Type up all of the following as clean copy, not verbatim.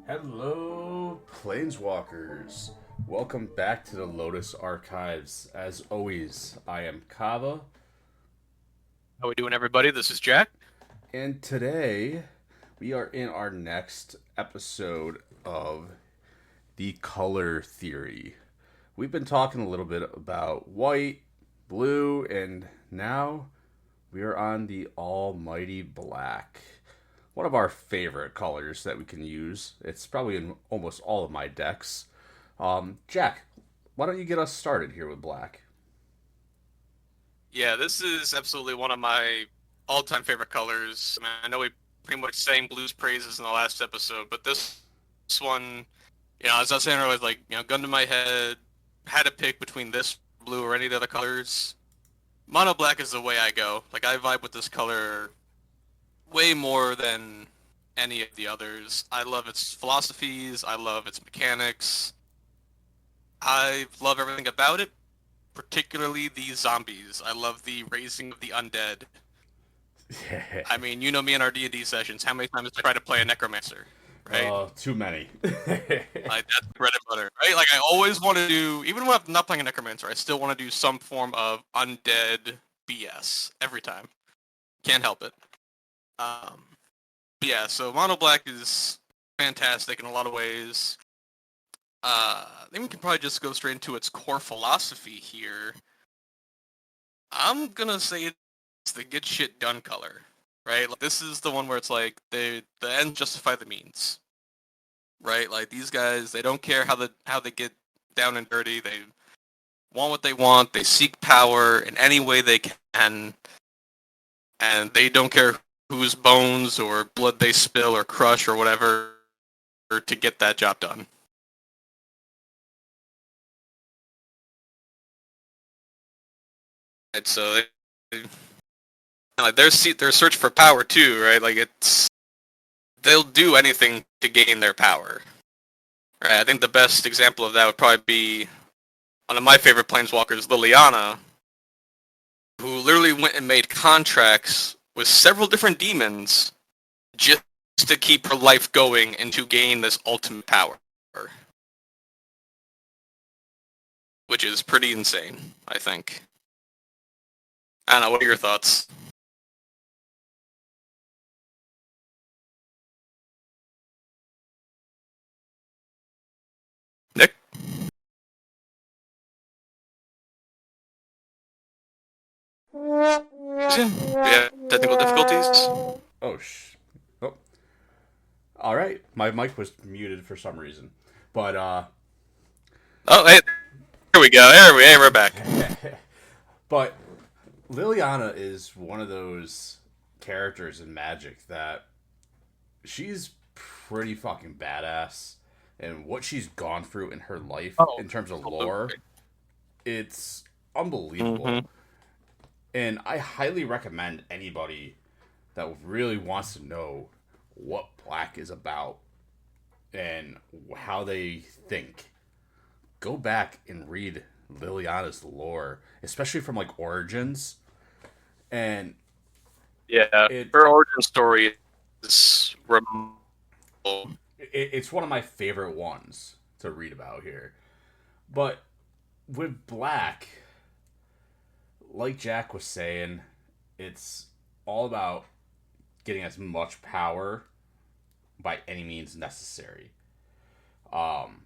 Hello, Planeswalkers. Welcome back to the Lotus Archives. As always, I am Kava, How we doing, everybody? This is Jack. and today we are in our next episode of the color theory. We've been talking a little bit about white, blue, and now we are on the almighty black. One of our favorite colors that we can use. It's probably in almost all of my decks. Jack, why don't you get us started here with black? Yeah, this is absolutely one of my all-time favorite colors. I know we pretty much sang blues praises in the last episode, but this one, as I was saying earlier, like, gun to my head, had to pick between this blue or any of the other colors. Mono black is the way I go. Like, I vibe with this color way more than any of the others. I love its philosophies. I love its mechanics. I love everything about it. Particularly the zombies. I love the raising of the undead. I mean, you know me in our D&D sessions. How many times I try to play a necromancer, right? Too many. Like that's bread and butter, right? Like I always want to do, even when I'm not playing a necromancer, I still want to do some form of undead BS every time. Can't help it. Um, yeah. So Mono Black is fantastic in a lot of ways. Then we can probably just go straight into its core philosophy here. I'm gonna say it's the get shit done color, right? Like, this is the one where it's like the ends justify the means, right? Like these guys, they don't care how they get down and dirty. They want what they want. They seek power in any way they can, and they don't care whose bones or blood they spill or crush or whatever to get that job done. And so like their search for power too, right? Like they'll do anything to gain their power. Right, I think the best example of that would probably be one of my favorite planeswalkers, Liliana, who literally went and made contracts with several different demons just to keep her life going and to gain this ultimate power, which is pretty insane, I think. I don't know, what are your thoughts? Nick? Yeah, technical difficulties? oh, oh, all right. My mic was muted for some reason, but Oh, hey, here we go. Hey, we're back. but Liliana is one of those characters in Magic that she's pretty fucking badass, and what she's gone through in her life Oh, in terms of lore, absolutely. it's unbelievable. Mm-hmm. And I highly recommend anybody that really wants to know what black is about and how they think, go back and read Liliana's lore, especially from like Origins. And Yeah, it, her origin story is remarkable. it's one of my favorite ones to read about here. But with black, like Jack was saying, it's all about getting as much power by any means necessary. Um,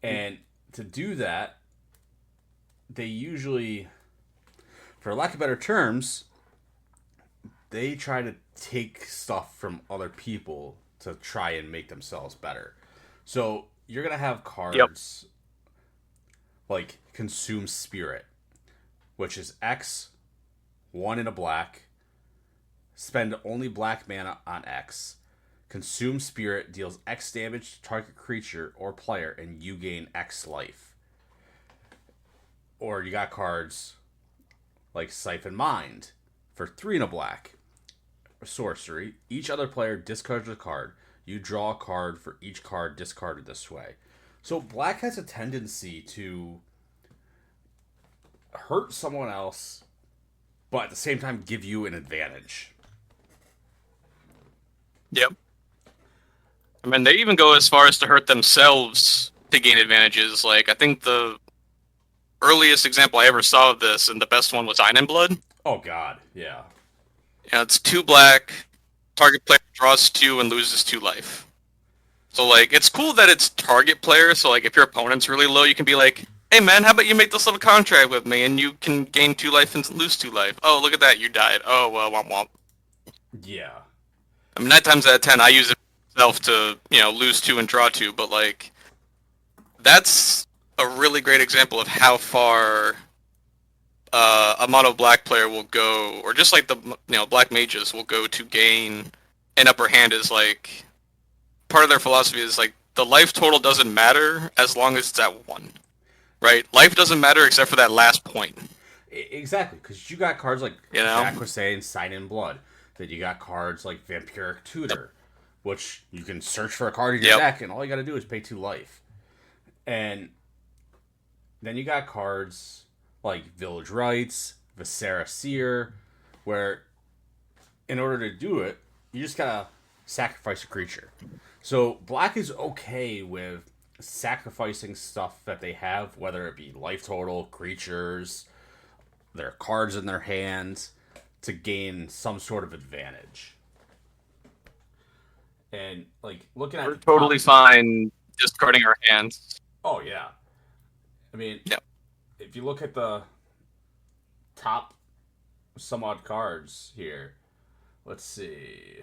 and to do that, they usually, for lack of better terms, they try to take stuff from other people to try and make themselves better. So you're gonna have Yep. cards like Consume Spirit, which is X, one in a black, spend only black mana on X. Consume Spirit deals X damage to target creature or player, and you gain X life. Or you got cards like Siphon Mind for three in a black. Sorcery. Each other player discards a card. You draw a card for each card discarded this way. So black has a tendency to hurt someone else, but at the same time give you an advantage. Yep. I mean, they even go as far as to hurt themselves to gain advantages. Like, I think the earliest example I ever saw of this, and the best one was Ein in Blood. Oh God, yeah. It's 2 black, target player draws 2 and loses 2 life. So, like, it's cool that it's target player, so, like, if your opponent's really low, you can be like, hey man, how about you make this little contract with me, and you can gain 2 life and lose 2 life. Oh, look at that, you died. Oh, well, womp womp. Yeah. I mean, 9 times out of 10, I use it myself to, lose 2 and draw 2, but, like, that's a really great example of how far a mono black player will go, or just like the black mages will go to gain an upper hand. Is like part of their philosophy is like the life total doesn't matter as long as it's at 1, right? Life doesn't matter except for that last point. Exactly, because you got cards like Jack was saying, Sign in Blood. Then you got cards like Vampiric Tutor, which you can search for a card in your deck, and all you got to do is pay 2 life. And then you got cards like Village Rites, Viscera Seer, where in order to do it, you just gotta sacrifice a creature. So black is okay with sacrificing stuff that they have, whether it be life total, creatures, their cards in their hands, to gain some sort of advantage. And like looking at, we're totally fine discarding our hands. Oh yeah, I mean, if you look at the top some odd cards here, let's see.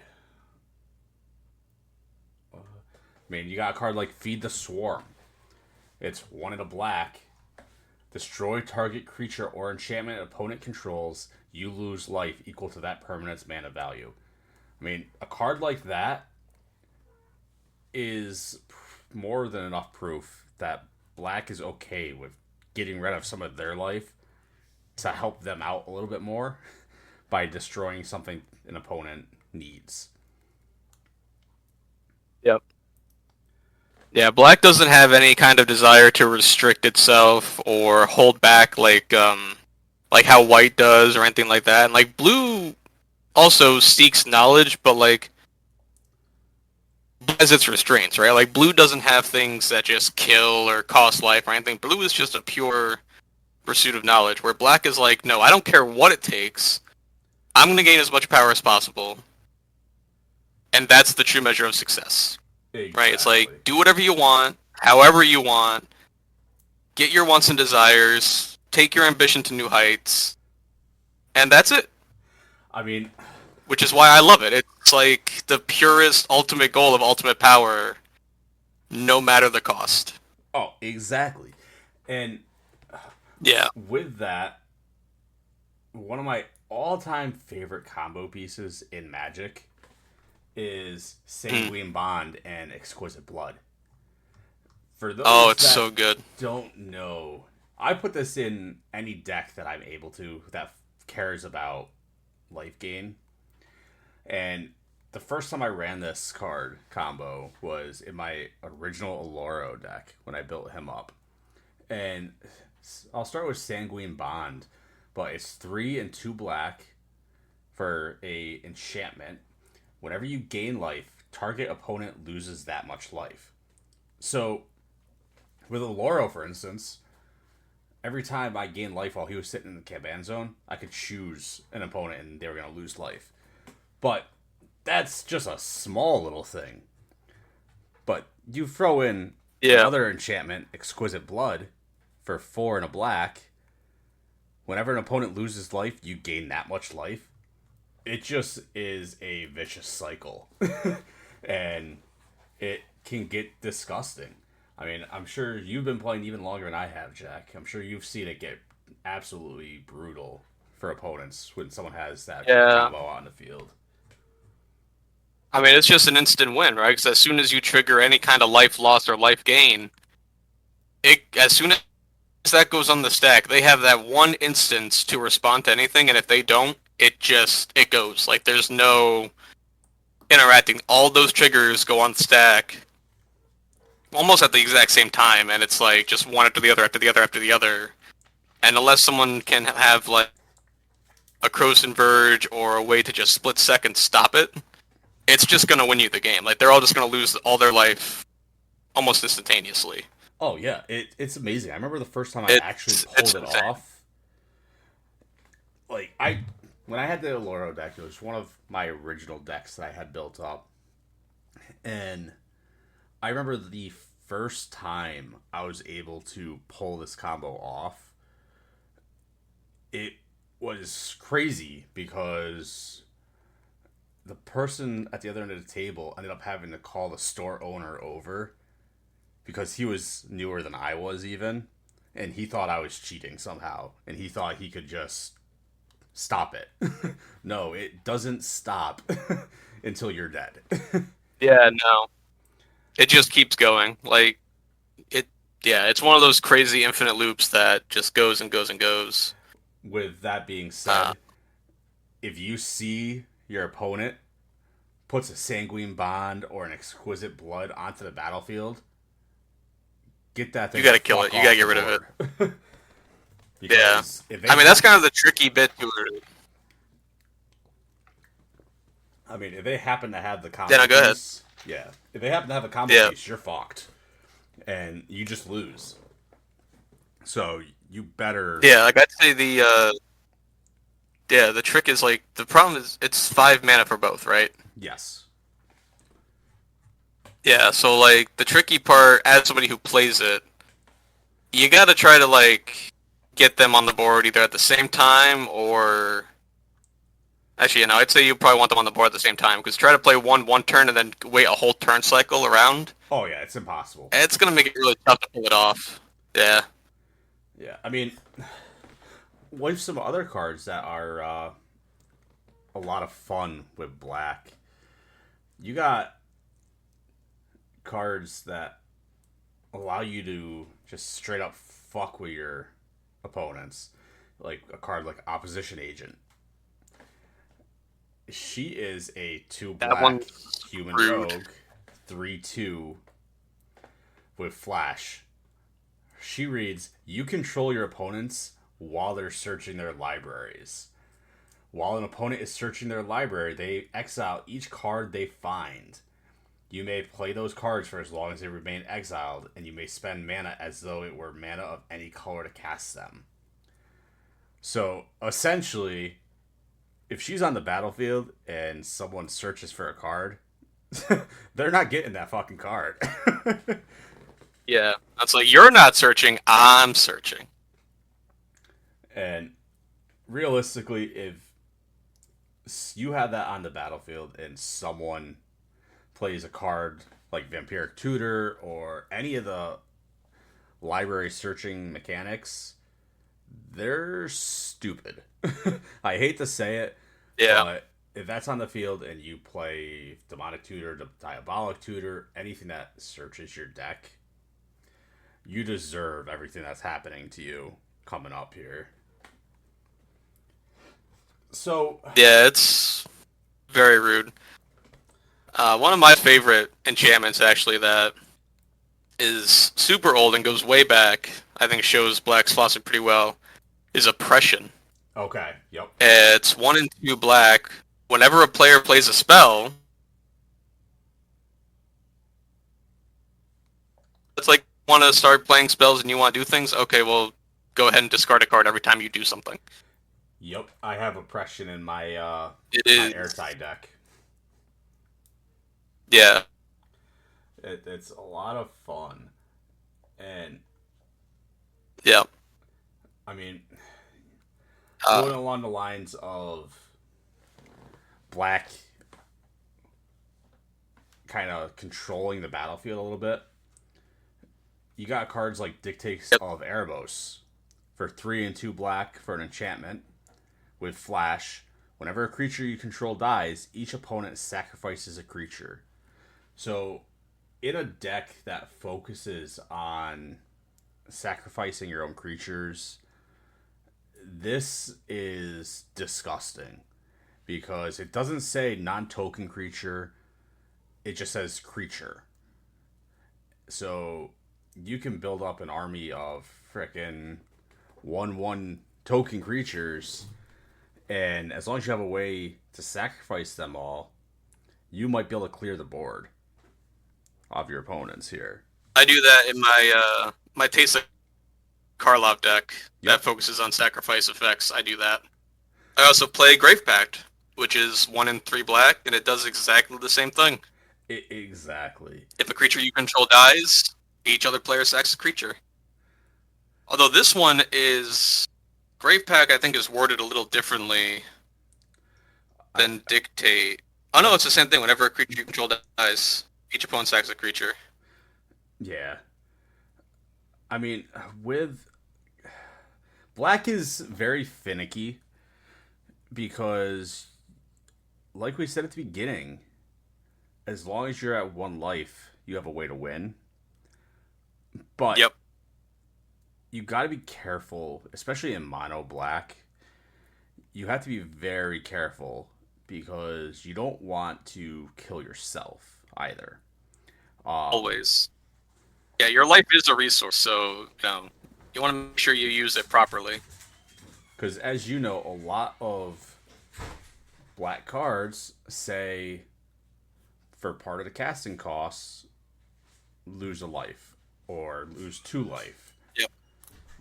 I mean, you got a card like Feed the Swarm. It's 1 in a black. Destroy target creature or enchantment opponent controls. You lose life equal to that permanent's mana value. I mean, a card like that is more than enough proof that black is okay with getting rid of some of their life to help them out a little bit more by destroying something an opponent needs. Yep. Yeah, black doesn't have any kind of desire to restrict itself or hold back like how white does or anything like that. And like blue also seeks knowledge, but like has its restraints, right? Like blue doesn't have things that just kill or cost life or anything. Blue is just a pure pursuit of knowledge, where black is like, no, I don't care what it takes. I'm going to gain as much power as possible. And that's the true measure of success. Exactly. Right? It's like, do whatever you want, however you want, get your wants and desires, take your ambition to new heights, and that's it. I mean, which is why I love it. It's like the purest ultimate goal of ultimate power, no matter the cost. Oh, exactly. And with that, one of my all-time favorite combo pieces in Magic is Sanguine Bond and Exquisite Blood. For those it's that so good. Don't know, I put this in any deck that I'm able to that cares about life gain. And the first time I ran this card combo was in my original Aloro deck when I built him up. And I'll start with Sanguine Bond, but it's 3 and 2 black for a enchantment. Whenever you gain life, target opponent loses that much life. So, with Aloro, for instance, every time I gained life while he was sitting in the Caban zone, I could choose an opponent and they were going to lose life. But that's just a small little thing. But you throw in another enchantment, Exquisite Blood, for 4 and a black. Whenever an opponent loses life, you gain that much life. It just is a vicious cycle. And it can get disgusting. I mean, I'm sure you've been playing even longer than I have, Jack. I'm sure you've seen it get absolutely brutal for opponents when someone has that combo on the field. I mean, it's just an instant win, right? Because as soon as you trigger any kind of life loss or life gain, as soon as that goes on the stack, they have that one instance to respond to anything, and if they don't, it goes. Like, there's no interacting. All those triggers go on the stack almost at the exact same time, and it's like just one after the other, after the other, after the other. And unless someone can have, like, a Crow's Verge or a way to just split second stop it, it's just gonna win you the game. Like they're all just gonna lose all their life almost instantaneously. Oh yeah, it's amazing. I remember the first time I actually It's pulled it insane. off. Like I when I had the Loro deck, it was one of my original decks that I had built up. And I remember the first time I was able to pull this combo off, it was crazy because the person at the other end of the table ended up having to call the store owner over because he was newer than I was even, and he thought I was cheating somehow, and he thought he could just stop it. No, it doesn't stop until you're dead. Yeah, no. It just keeps going. Like it yeah, it's one of those crazy infinite loops that just goes and goes and goes. With that being Uh, said, if you see your opponent puts a sanguine bond or an exquisite blood onto the battlefield, get that you thing the gotta kill fuck it. You gotta off get the rid of it. board. Yeah. Because if they I mean that's have, kind of the tricky bit to it. I mean, if they happen to have the Yeah, combo no, go ahead. piece, yeah, if they happen to have a combo Yeah. piece, you're fucked, and you just lose. So you better, Yeah, like I'd say the trick is like the problem is it's 5 mana for both, right? yes, Yeah, so like the tricky part as somebody who plays it, you gotta try to like get them on the board either at the same time or actually, you know, I'd say you probably want them on the board at the same time because try to play one turn and then wait a whole turn cycle around. oh yeah, it's impossible. It's gonna make it really tough to pull it off. Yeah. Yeah, I mean, with some other cards that are a lot of fun with black, you got cards that allow you to just straight up fuck with your opponents. Like a card like Opposition Agent. She is a 2 That black one's human rude. rogue, 3/2 with flash. She reads, you control your opponents while they're searching their libraries. While an opponent is searching their library, they exile each card they find. You may play those cards for as long as they remain exiled, and you may spend mana as though it were mana of any color to cast them. So, essentially, if she's on the battlefield and someone searches for a card, they're not getting that fucking card. Yeah. That's like you're not searching, I'm searching. And realistically, if you have that on the battlefield and someone plays a card like Vampiric Tutor or any of the library searching mechanics, they're stupid. I hate to say it, Yeah. but if that's on the field and you play Demonic Tutor, Diabolic Tutor, anything that searches your deck, you deserve everything that's happening to you coming up here. So, Yeah, it's very rude. One of my favorite enchantments actually that is super old and goes way back, I think shows Black's Faucet pretty well, is Oppression. okay, yep. It's 1 and 2 black. Whenever a player plays a spell, it's like want to start playing spells and you want to do things. Okay, well, go ahead and discard a card every time you do something. Yep, I have Oppression in my It my is, airtight deck. yeah, It's a lot of fun, and yeah. I mean, going Uh, along the lines of black kind of controlling the battlefield a little bit, you got cards like Dictates yep. of Erebos for 3 and 2 black for an enchantment with flash. Whenever a creature you control dies, each opponent sacrifices a creature. So, in a deck that focuses on sacrificing your own creatures, this is disgusting because it doesn't say non-token creature, it just says creature. So you can build up an army of frickin' 1/1 token creatures, and as long as you have a way to sacrifice them all, you might be able to clear the board of your opponents here. I do that in my Tesa Karlov deck that Yep. focuses on sacrifice effects. I do that. I also play Grave Pact, which is 1 and 3 black, and it does exactly the same thing. Exactly. If a creature you control dies, each other player sacks a creature. Although this one is Grave Pact, I think is worded a little differently I, than Dictate. Oh no, it's the same thing. Whenever a creature you control dies, each opponent sacks a creature. yeah. I mean, with black is very finicky because, like we said at the beginning, as long as you're at 1 life, you have a way to win. But Yep. you got to be careful, especially in mono black. You have to be very careful because you don't want to kill yourself either. Always. Yeah, your life is a resource, so you want to make sure you use it properly. Because as you know, a lot of black cards say for part of the casting costs, lose a life or lose 2 life Yep.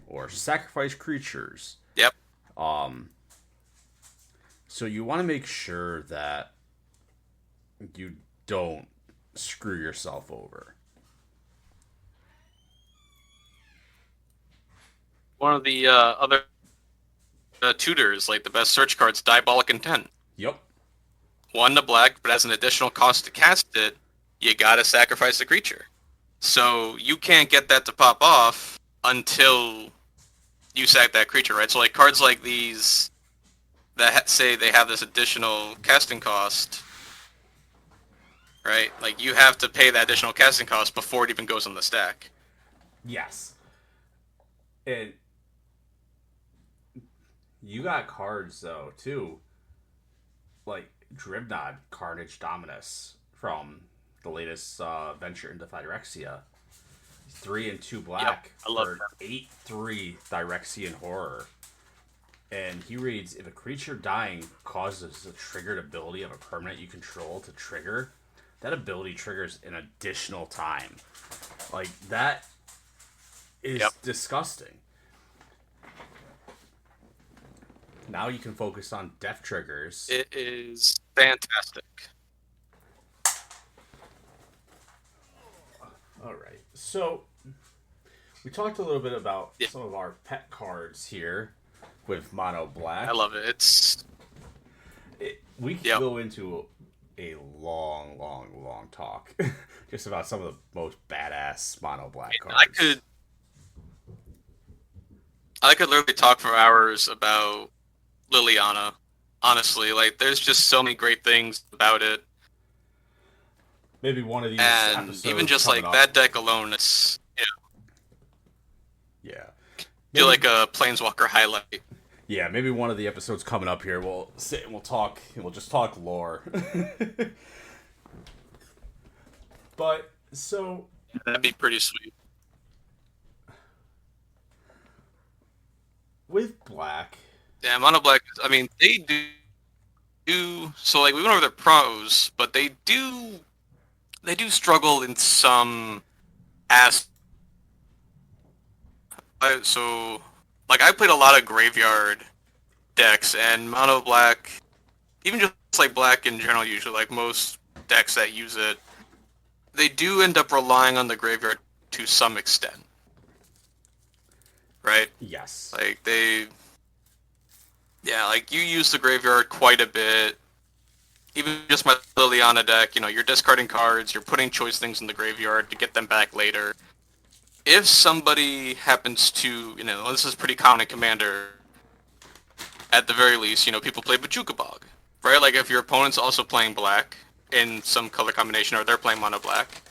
or sacrifice creatures. Yep. So you want to make sure that you don't screw yourself over. One of the other tutors, like the best search cards, Diabolic Intent. Yep. 1 to black, but as an additional cost to cast it, you gotta sacrifice the creature. So you can't get that to pop off until you sack that creature, right? So like cards like these that say they have this additional casting cost, right? Like you have to pay that additional casting cost before it even goes on the stack. Yes. And you got cards though too, like Dribnod, Carnage Dominus from the latest venture into Phyrexia. 3 and 2 black I love for that. 8/3 Phyrexian horror. And he reads, if a creature dying causes a triggered ability of a permanent you control to trigger, that ability triggers an additional time. Like, that is disgusting. Now you can focus on death triggers. It is fantastic. Alright, so we talked a little bit about some of our pet cards here with mono black. I love it. We could go into a long talk just about some of the most badass mono black cards. I could literally talk for hours about Liliana. Honestly, like there's just so many great things about it. Maybe one of these and episodes even just like up. that deck alone, it's yeah. Do like a Planeswalker highlight. Yeah, maybe one of the episodes coming up here, we'll sit and we'll talk, and we'll just talk lore. But, so... That'd be pretty sweet. With black... Yeah, mono black, I mean, they do... So, like, we went over their pros, but they do struggle in some aspects. So, like, I played a lot of graveyard decks, and mono black, even just like black in general, usually, like most decks that use it, they do end up relying on the graveyard to some extent. Right? Yes. Like, yeah, like, you use the graveyard quite a bit. Even just my Liliana deck, you know, you're discarding cards, you're putting choice things in the graveyard to get them back later. If somebody happens to, you know, this is pretty common in Commander, at the very least, you know, people play Bojuka Bog, right? Like, if your opponent's also playing black in some color combination, or they're playing mono black,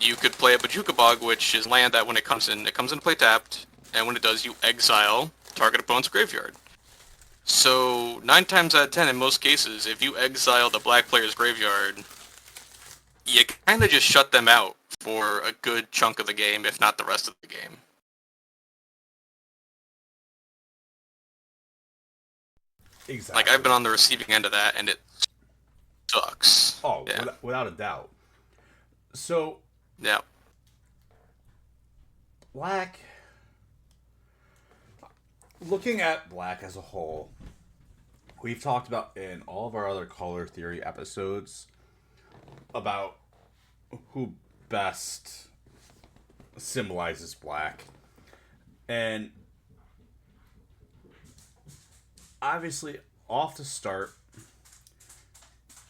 you could play a Bojuka Bog, which is land that when it comes in play tapped, and when it does, you exile target opponent's graveyard. So, 9 times out of 10, in most cases, if you exile the black player's graveyard, you kind of just shut them out for a good chunk of the game, if not the rest of the game. Exactly. Like, I've been on the receiving end of that, and sucks. Oh, Yeah. without a doubt. So Yeah. Black, looking at Black as a whole, we've talked about in all of our other color theory episodes about who best symbolizes Black. And obviously, off the start,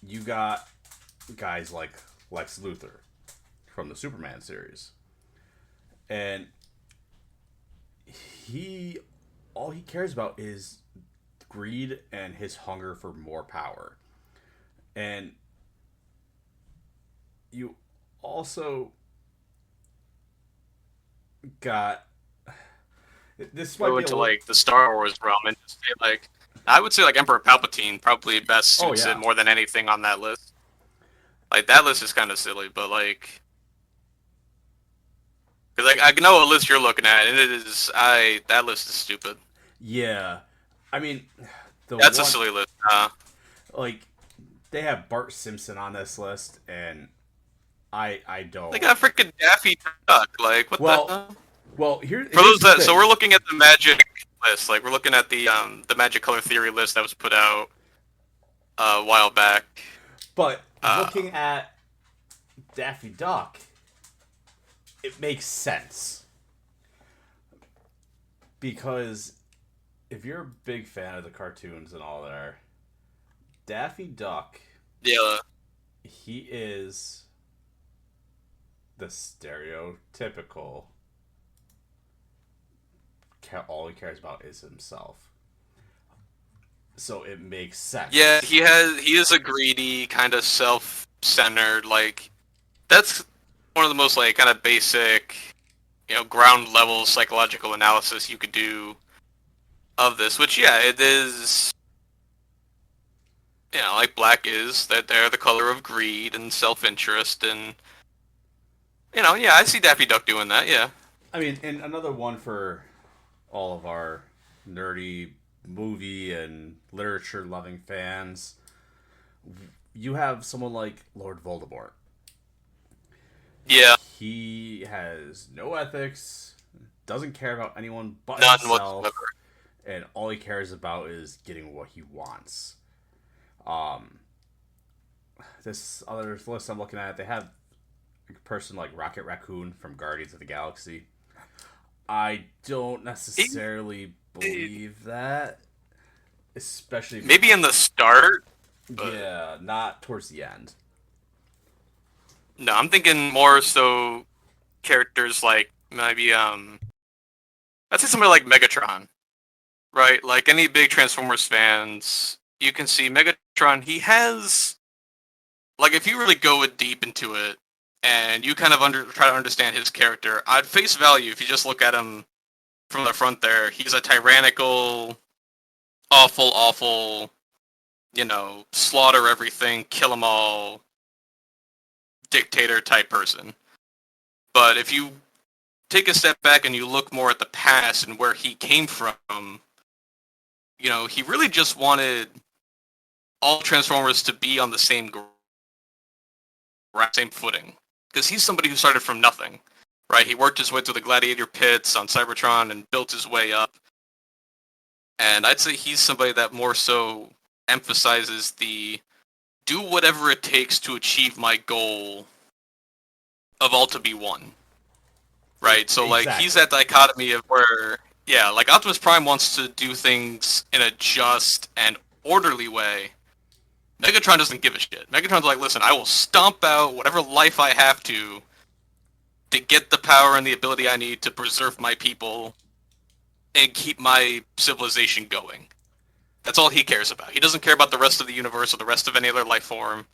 you got guys like Lex Luthor from the Superman series. And he all he cares about is greed and his hunger for more power. And you also got this might Go be a into little. like the Star Wars realm and just say like, I would say like Emperor Palpatine probably best Oh suits it yeah. more than anything on that list. Like that list is kind of silly, but like, because like I know what list you're looking at, and it is I that list is stupid. Yeah. I mean, the That's a one silly list. like they have Bart Simpson on this list and I They don't. got freaking Daffy Duck. Like what the Well, hell? here's For those the that so thing. we're looking at the Magic list. Like we're looking at the Magic Color Theory list that was put out a while back. But Uh, looking at Daffy Duck, it makes sense because if you're a big fan of the cartoons and all there, Daffy Duck, yeah, he is the stereotypical. All he cares about is himself. So it makes yeah. sense. He is a greedy kind of self-centered. Like that's one of the most like kind of basic, ground level psychological analysis you could do of this. Which yeah, it is. Like black is that they're the color of greed and self-interest, and yeah, I see Daffy Duck doing that. Yeah, I mean, and another one for all of our nerdy movie and literature loving fans, you have someone like Lord Voldemort. yeah, He has no ethics, doesn't care about anyone but none whatsoever. himself, and all he cares about is getting what he wants. Um, this other list I'm looking at, they have a person like Rocket Raccoon from Guardians of the Galaxy. I don't necessarily believe that, especially if you. Maybe in the start, but Yeah, not towards the end. no, I'm thinking more so characters like maybe I'd say somebody like Megatron, right? Like any big Transformers fans, you can see Megatron. He has like if you really go deep into it and you kind of try to understand his character, at face value, if you just look at him from the front there, he's a tyrannical, awful, awful, slaughter everything, kill them all, dictator type person. But if you take a step back and you look more at the past and where he came from, he really just wanted all Transformers to be on the same footing. Because he's somebody who started from nothing, right? He worked his way through the gladiator pits on Cybertron and built his way up. And I'd say he's somebody that more so emphasizes the do whatever it takes to achieve my goal of all to be one. Right? So like he's Exactly. that dichotomy of where yeah, like Optimus Prime wants to do things in a just and orderly way. Megatron doesn't give a shit. Megatron's like, listen, I will stomp out whatever life I have to get the power and the ability I need to preserve my people and keep my civilization going. That's all he cares about. He doesn't care about the rest of the universe or the rest of any other life form.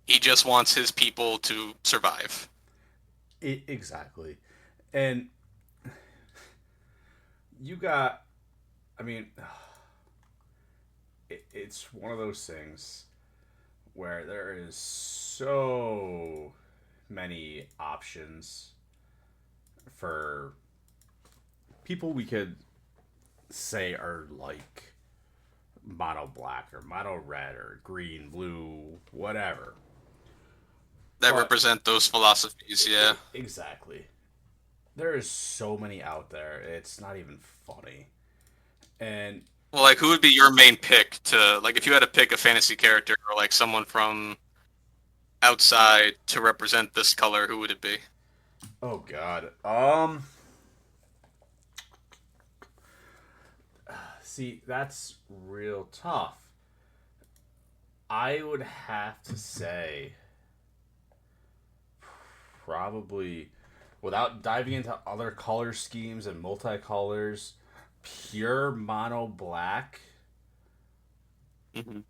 He just wants his people to survive. Exactly. And you got, I mean, it's one of those things where there is so many options for people we could say are like mono black or mono red or green, blue, whatever. That But represent those philosophies. Yeah. exactly. There is so many out there. It's not even funny. And Well, like, who would be your main pick to, like, if you had to pick a fantasy character or like someone from outside to represent this color, who would it be? oh god. See, that's real tough. I would have to say probably without diving into other color schemes and multicolors, pure mono black. Hmm.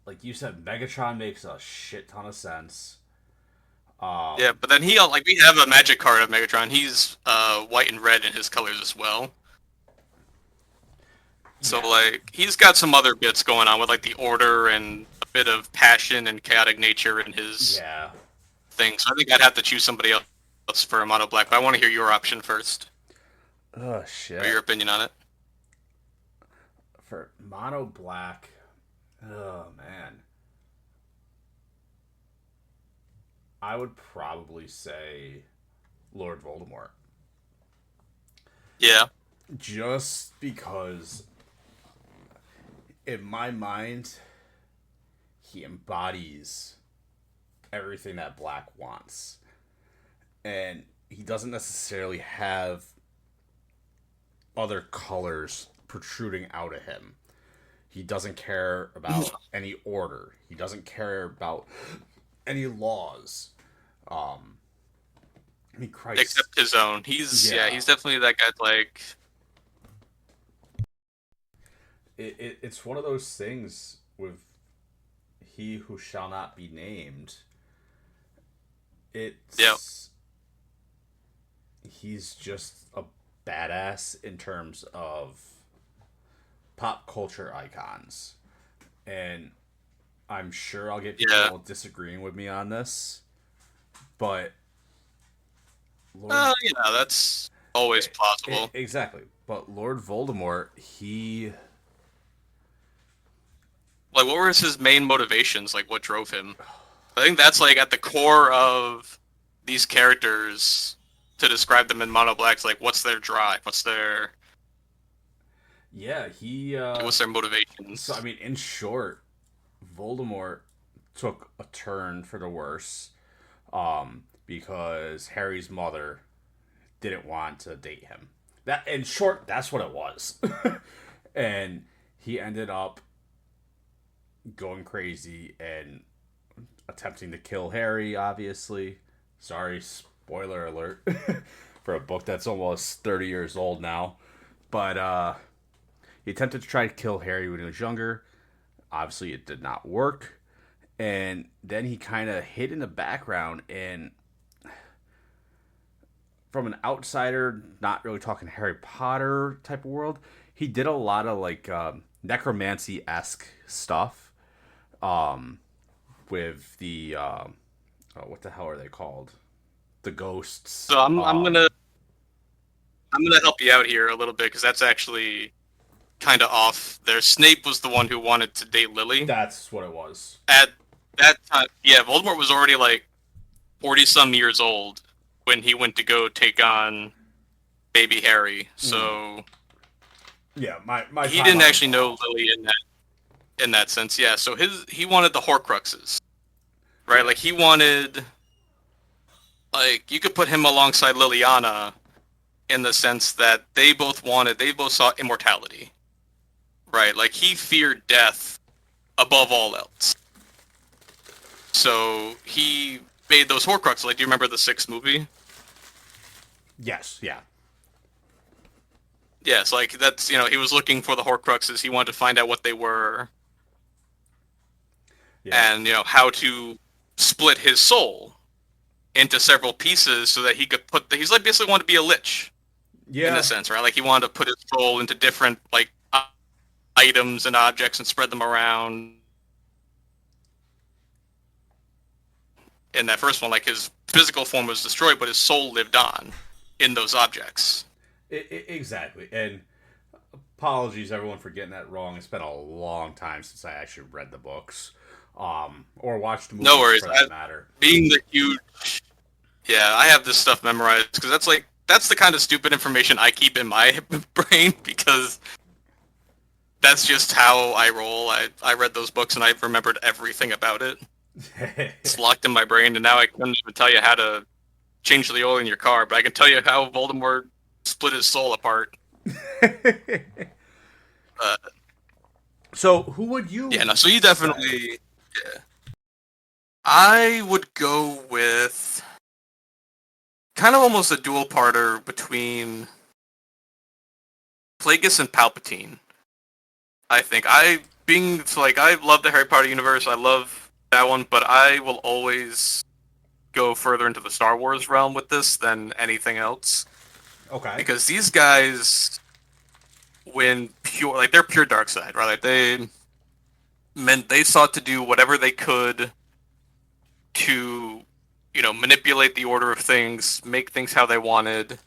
Like you said, Megatron makes a shit ton of sense. Um, Yeah, but then he like we have a magic card of Megatron. He's white and red in his colors as well. So yeah, like he's got some other bits going on with like the order and a bit of passion and chaotic nature in his yeah. thing. So I think I'd have to choose somebody else for a mono black. But I want to hear your option first, Oh or your shit. opinion on it. For mono black, oh man, I would probably say Lord Voldemort. Yeah, Just because, in my mind, he embodies everything that Black wants. And he doesn't necessarily have other colors protruding out of him. He doesn't care about any order. He doesn't care about any laws. Um, I mean, Christ. except his own. He's yeah, Yeah, he's definitely that guy. Like it's one of those things with he who shall not be named. yeah, It's he's just a badass in terms of pop culture icons. And I'm sure I'll get yeah. people disagreeing with me on this, but Lord Yeah, that's always plausible. exactly. But Lord Voldemort, he Like, what were his main motivations? Like, what drove him? I think that's like at the core of these characters to describe them in mono blacks. Like, what's their drive? yeah, he What's their so I motivations? mean in short, Voldemort took a turn for the worse because Harry's mother didn't want to date him. That in short, that's what it was. And he ended up going crazy and attempting to kill Harry, obviously. Sorry, spoiler alert for a book that's almost 30 years old now. But he attempted to try to kill Harry when he was younger. Obviously, it did not work. And then he kind of hid in the background. And from an outsider, not really talking Harry Potter type of world, he did a lot of like necromancy esque stuff. Um, with the what the hell are they called? The ghosts. So I'm gonna help you out here a little bit because that's actually kind of off. There, Snape was the one who wanted to date Lily That's what it was. at that time. Yeah, Voldemort was already like 40 some years old when he went to go take on baby Harry. Mm. So Yeah, my he didn't timeline was actually know off. Lily in that sense. Yeah, so he wanted the Horcruxes, right? Yeah, Like he wanted like you could put him alongside Liliana in the sense that they both saw immortality, right? Like he feared death above all else. So he made those Horcruxes. Like, do you remember the sixth movie? yes, yeah, Yes, like that's he was looking for the Horcruxes. He wanted to find out what they were yeah, and how to split his soul into several pieces so that he could put he's like basically wanted to be a lich in a yeah, sense, right? Like he wanted to put his soul into different like items and objects and spread them around. In that first one, like his physical form was destroyed, but his soul lived on in those objects. Exactly. And apologies, everyone, for getting that wrong. It's been a long time since I actually read the books, or watched No movies worries. for that matter. Being the huge, yeah, I have this stuff memorized because that's the kind of stupid information I keep in my brain because that's just how I roll. I read those books and I remembered everything about it. It's locked in my brain, and now I couldn't even tell you how to change the oil in your car, but I can tell you how Voldemort split his soul apart. Uh, So, who would you yeah, no, so you say? definitely, yeah. I would go with kind of almost a dual parter between Plagueis and Palpatine. I think I love the Harry Potter universe. I love that one, but I will always go further into the Star Wars realm with this than anything else Okay. because these guys, when pure, like they're pure dark side, right? Like they sought to do whatever they could to, manipulate the order of things, make things how they wanted,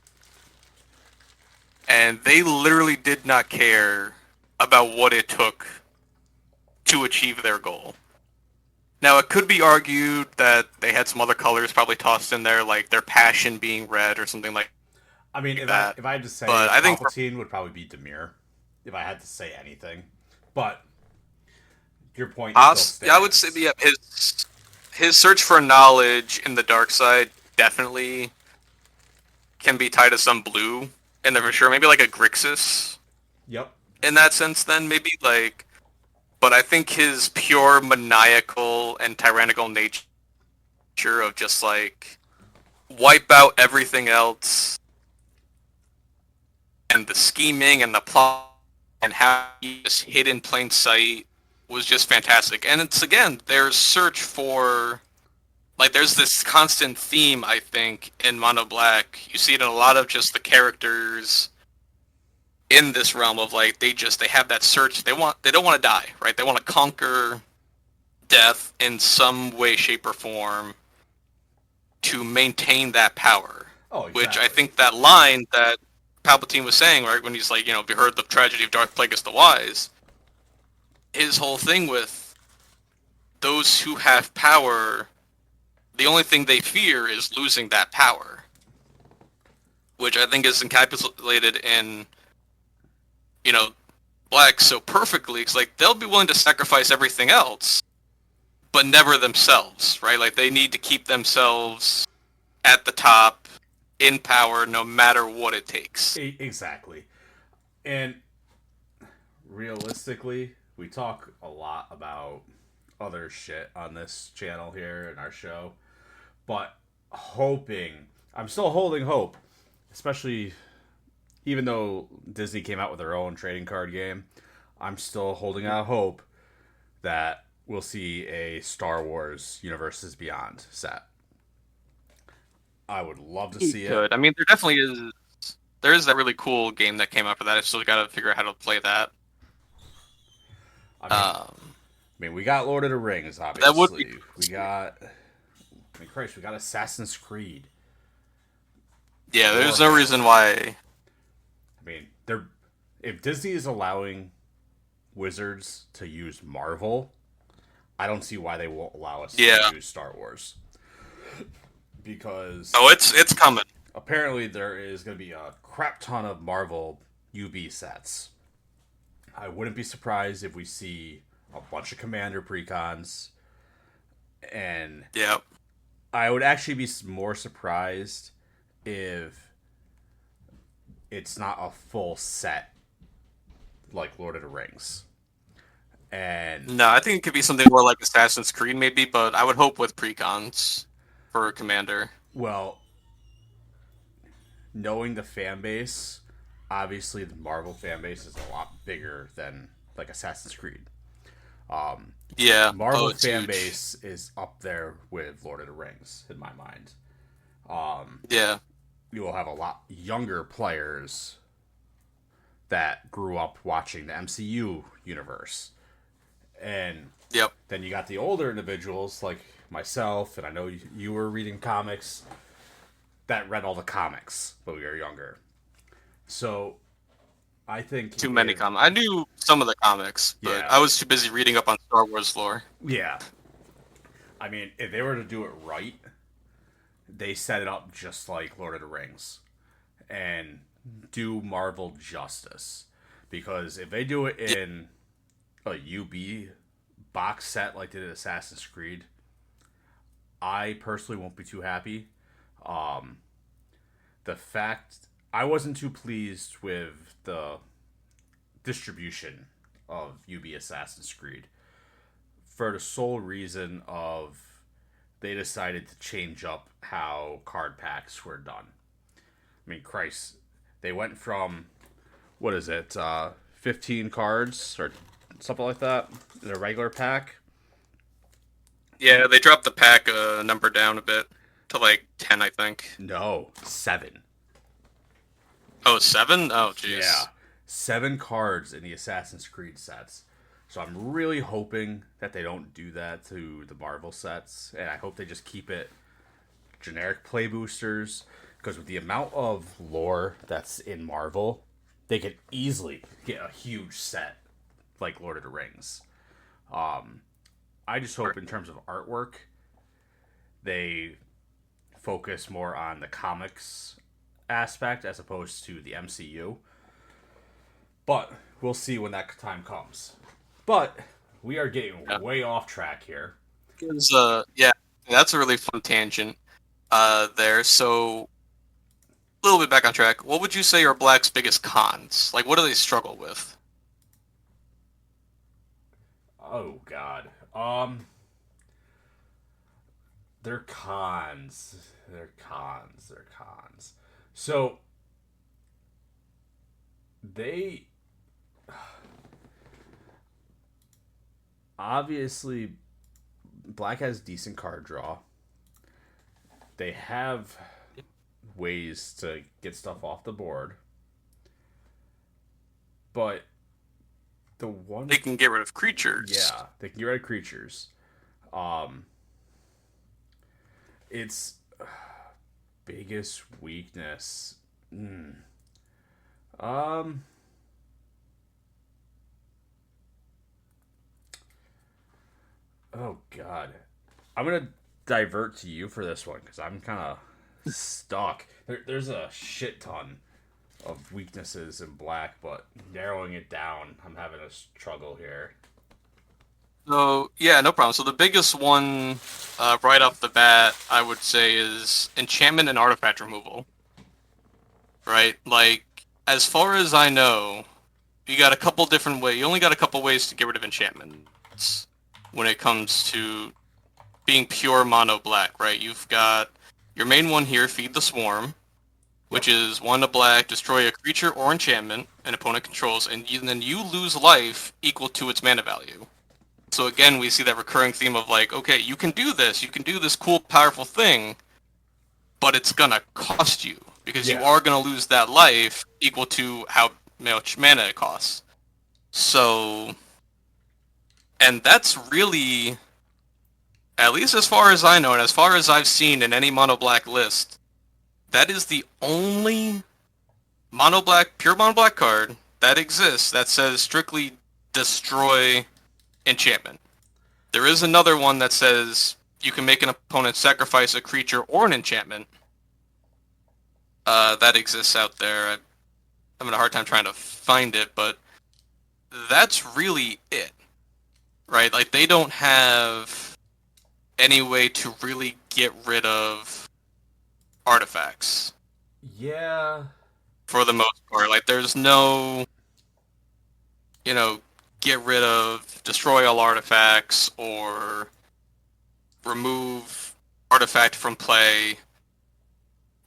and they literally did not care about what it took to achieve their goal. Now, it could be argued that they had some other colors probably tossed in there, like their passion being red or something like I mean, that. if I had to say But I think Palpatine would probably be Demir, if I had to say anything. But your point still I would say stands. yeah, his search for knowledge in the dark side definitely can be tied to some blue in there for sure. Maybe like a Grixis Yep. in that sense. Then maybe like, but I think his pure maniacal and tyrannical nature of just like wipe out everything else and the scheming and the plot and how he just hid in plain sight was just fantastic. And it's again their search for like there's this constant theme I think in Mono Black. You see it in a lot of just the characters in this realm of like they have that search. They don't want to die, right? They want to conquer death in some way, shape, or form to maintain that power. Oh, Which I exactly. think that line that Palpatine was saying, right, when he's like, you know, we heard the tragedy of Darth Plagueis the Wise. His whole thing with those who have power, the only thing they fear is losing that power, which I think is encapsulated in, you know, Black so perfectly. It's like they'll be willing to sacrifice everything else, but never themselves, right? Like they need to keep themselves at the top in power no matter what it takes. Exactly. And realistically, we talk a lot about other shit on this channel here in our show, but I'm still holding hope, especially even though Disney came out with their own trading card game. I'm still holding out hope that we'll see a Star Wars Universes Beyond set. I would love to He see it. could. I mean, there definitely is. There is that really cool game that came out for that. I still got to figure out how to play that. I mean, Um, we got Lord of the Rings, that would be obviously. We got, Christ, we got Assassin's Creed, yeah. There's no reason Warhammer. why. I mean, they're if Disney is allowing Wizards to use Marvel, I don't see why they won't allow us to Yeah. use Star Wars. Because Oh, it's coming. apparently there is going to be a crap ton of Marvel UB sets. I wouldn't be surprised if we see a bunch of Commander precons, and Yeah. I would actually be more surprised if it's not a full set like Lord of the Rings. And No, I think it could be something more like Assassin's Creed, maybe. But I would hope with precons for Commander. well, knowing the fan base, obviously the Marvel fan base is a lot bigger than like Assassin's Creed. Yeah. Oh, Marvel it's fan huge. base is up there with Lord of the Rings in my mind. Yeah. You will have a lot younger players that grew up watching the MCU universe. And Yep. then you got the older individuals like myself, and I know you were reading comics that read all the comics when we were younger. So I think Too many if comics. I knew some of the comics, but yeah, I was too busy reading up on Star Wars lore. yeah. I mean, if they were to do it right, they set it up just like Lord of the Rings and do Marvel justice. Because if they do it Yeah, in a UB box set like they did Assassin's Creed, I personally won't be too happy. Um, the fact I wasn't too pleased with the distribution of UB Assassin's Creed for the sole reason of they decided to change up how card packs were done. I mean, Christ, they went from what is it, 15 cards or something like that in a regular pack. yeah, they dropped the pack number down a bit to like 10, I think. No, 7. Oh, 7? Oh, Yeah, jeez. 7 cards in the Assassin's Creed sets. So I'm really hoping that they don't do that to the Marvel sets, and I hope they just keep it generic play boosters. Because with the amount of lore that's in Marvel, they could easily get a huge set like Lord of the Rings. I just hope in terms of artwork, they focus more on the comics aspect as opposed to the MCU. But we'll see when that time comes. But we are getting Yeah. way off track here. Yeah, that's a really fun tangent there. So, a little bit back on track. What would you say are Black's biggest cons? Like, what do they struggle with? Oh God. They're cons. They're cons. They're cons. So they obviously Black has decent card draw. They have ways to get stuff off the board, but the one They can get rid of creatures. yeah, they can get rid of creatures. Um, its biggest weakness. Mm. Um, oh God, I'm gonna divert to you for this one because I'm kind of stuck. There's a shit ton of weaknesses in Black, but narrowing it down, I'm having a struggle here. So, yeah, no problem. So, the biggest one right off the bat, I would say, is enchantment and artifact removal. Right? Like, as far as I know, you got a couple different ways. You only got a couple ways to get rid of enchantments when it comes to being pure mono black, right? You've got your main one here, Feed the Swarm, Yep. which is 1 black, destroy a creature or enchantment an opponent controls, and then you lose life equal to its mana value. So again, we see that recurring theme of like, okay, you can do this cool, powerful thing, but it's gonna cost you because you Yeah. are gonna lose that life equal to how much mana it costs. So, and that's really, at least as far as I know, and as far as I've seen in any mono black list, that is the only pure mono black card that exists that says strictly destroy enchantment. There is another one that says you can make an opponent sacrifice a creature or an enchantment. That exists out there. I'm having a hard time trying to find it, but that's really it, right? Like they don't have any way to really get rid of artifacts Yeah. for the most part. Like there's no, you know, get rid of, destroy all artifacts or remove artifact from play.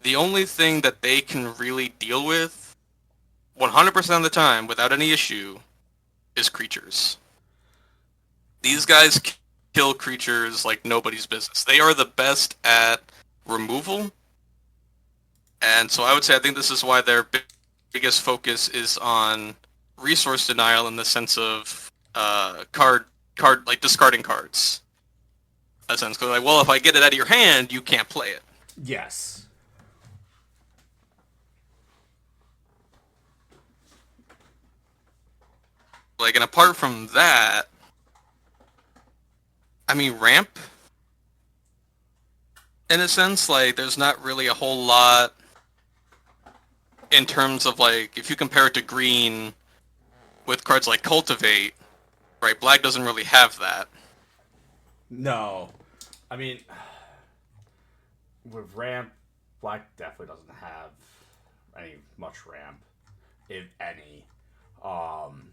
The only thing that they can really deal with 100% of the time without any issue is creatures. These guys kill creatures like nobody's business. They are the best at removal, and so I would say I think this is why their biggest focus is on resource denial in the sense of card like discarding cards. A sense, because like, well, if I get it out of your hand, you can't play it. Yes. Like, and apart from that, I mean, ramp, in a sense, like, there's not really a whole lot in terms of, like, if you compare it to green with cards like Cultivate, right, black doesn't really have that. No, I mean, with ramp, black definitely doesn't have any much ramp, if any. Um,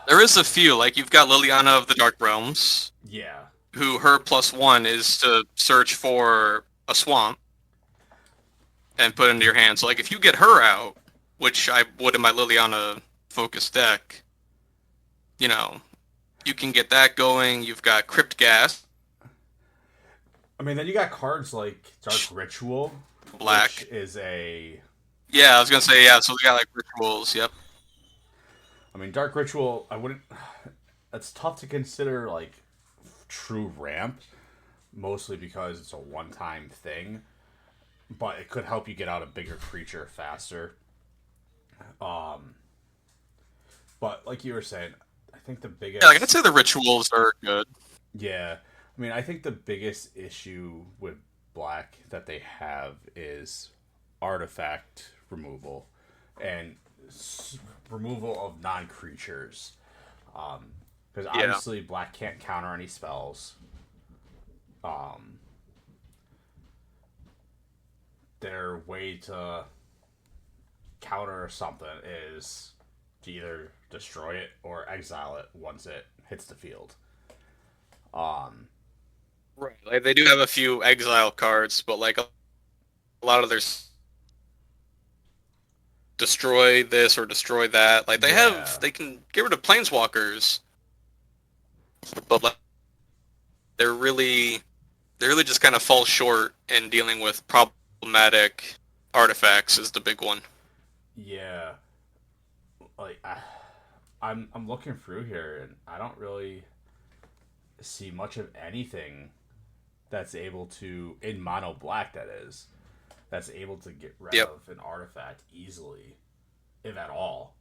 There is a few, like, you've got Liliana of the Dark Realms, yeah, who her +1 is to search for a swamp and put it into your hand. So, like, if you get her out, which I would in my Liliana focused deck, you know, you can get that going. You've got Crypt Gas, I mean, then you got cards like Dark Ritual, which black. is a. Yeah, I was gonna say, yeah, so we got, like, rituals, yep. I mean, Dark Ritual. I wouldn't. It's tough to consider like true ramp, mostly because it's a one-time thing. But it could help you get out a bigger creature faster. Um, but like you were saying, I think the Yeah, like, I'd biggest. say the rituals are good. Yeah, I mean, I think the biggest issue with black that they have is artifact removal and removal of non-creatures. Because Yeah. obviously black can't counter any spells. Um, their way to counter something is to either destroy it or exile it once it hits the field. Um, Right. Like, they do have a few exile cards, but, like, a lot of their destroy this or destroy that. Like, yeah, they can get rid of planeswalkers, but, like, they're really they really just kind of fall short in dealing with problematic artifacts is the big one. yeah. Like I'm looking through here and I don't really see much of anything that's able to in mono black that is that's able to get rid Yep. of an artifact easily, if at all.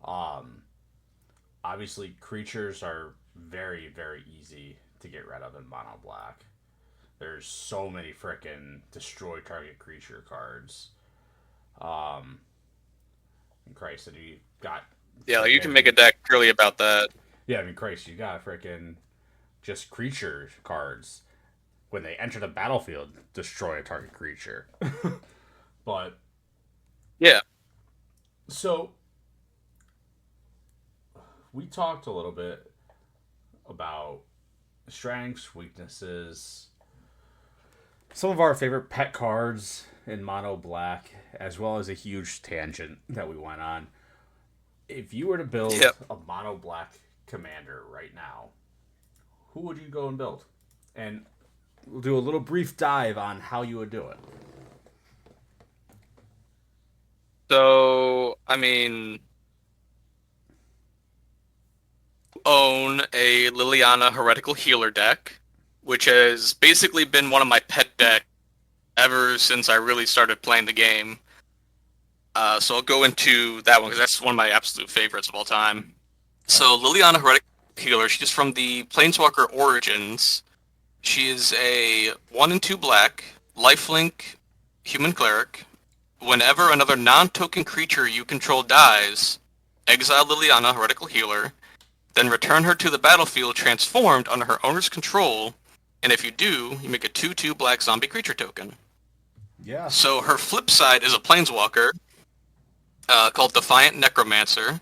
Um, Obviously creatures are very easy to get rid of in mono black. There's so many frickin' destroy target creature cards. Um, and Christ, and you got Yeah, like, you can make frickin' a deck purely about that. yeah. I mean, Christ, you got frickin' just creature cards when they enter the battlefield, destroy a target creature. But Yeah. so we talked a little bit about strengths, weaknesses, some of our favorite pet cards in mono black, as well as a huge tangent that we went on. If you were to build Yep. a mono black commander right now, who would you go and build? And we'll do a little brief dive on how you would do it. So, I mean, own a Liliana Heretical Healer deck, which has basically been one of my pet decks ever since I really started playing the game. So I'll go into that one because that's one of my absolute favorites of all time. Okay. So Liliana Heretic Healer, she's from the Planeswalker Origins. She is a 1 and 2 black, lifelink human cleric. Whenever another non-token creature you control dies, exile Liliana Heretical Healer, then return her to the battlefield transformed under her owner's control, and if you do, you make a 2/2 black zombie creature token. Yeah. So her flip side is a planeswalker called Defiant Necromancer.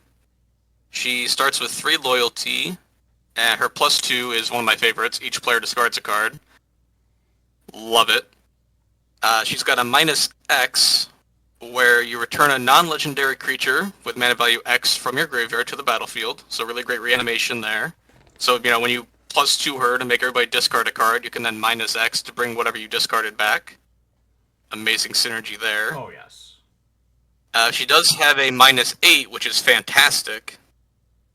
She starts with 3 loyalty, and her +2 is one of my favorites. Each player discards a card. Love it. She's got a -X, where you return a non-legendary creature with mana value X from your graveyard to the battlefield. So really great reanimation there. So, when you +2 her to make everybody discard a card, you can then -X to bring whatever you discarded back. Amazing synergy there. Oh yes. She does have a -8, which is fantastic.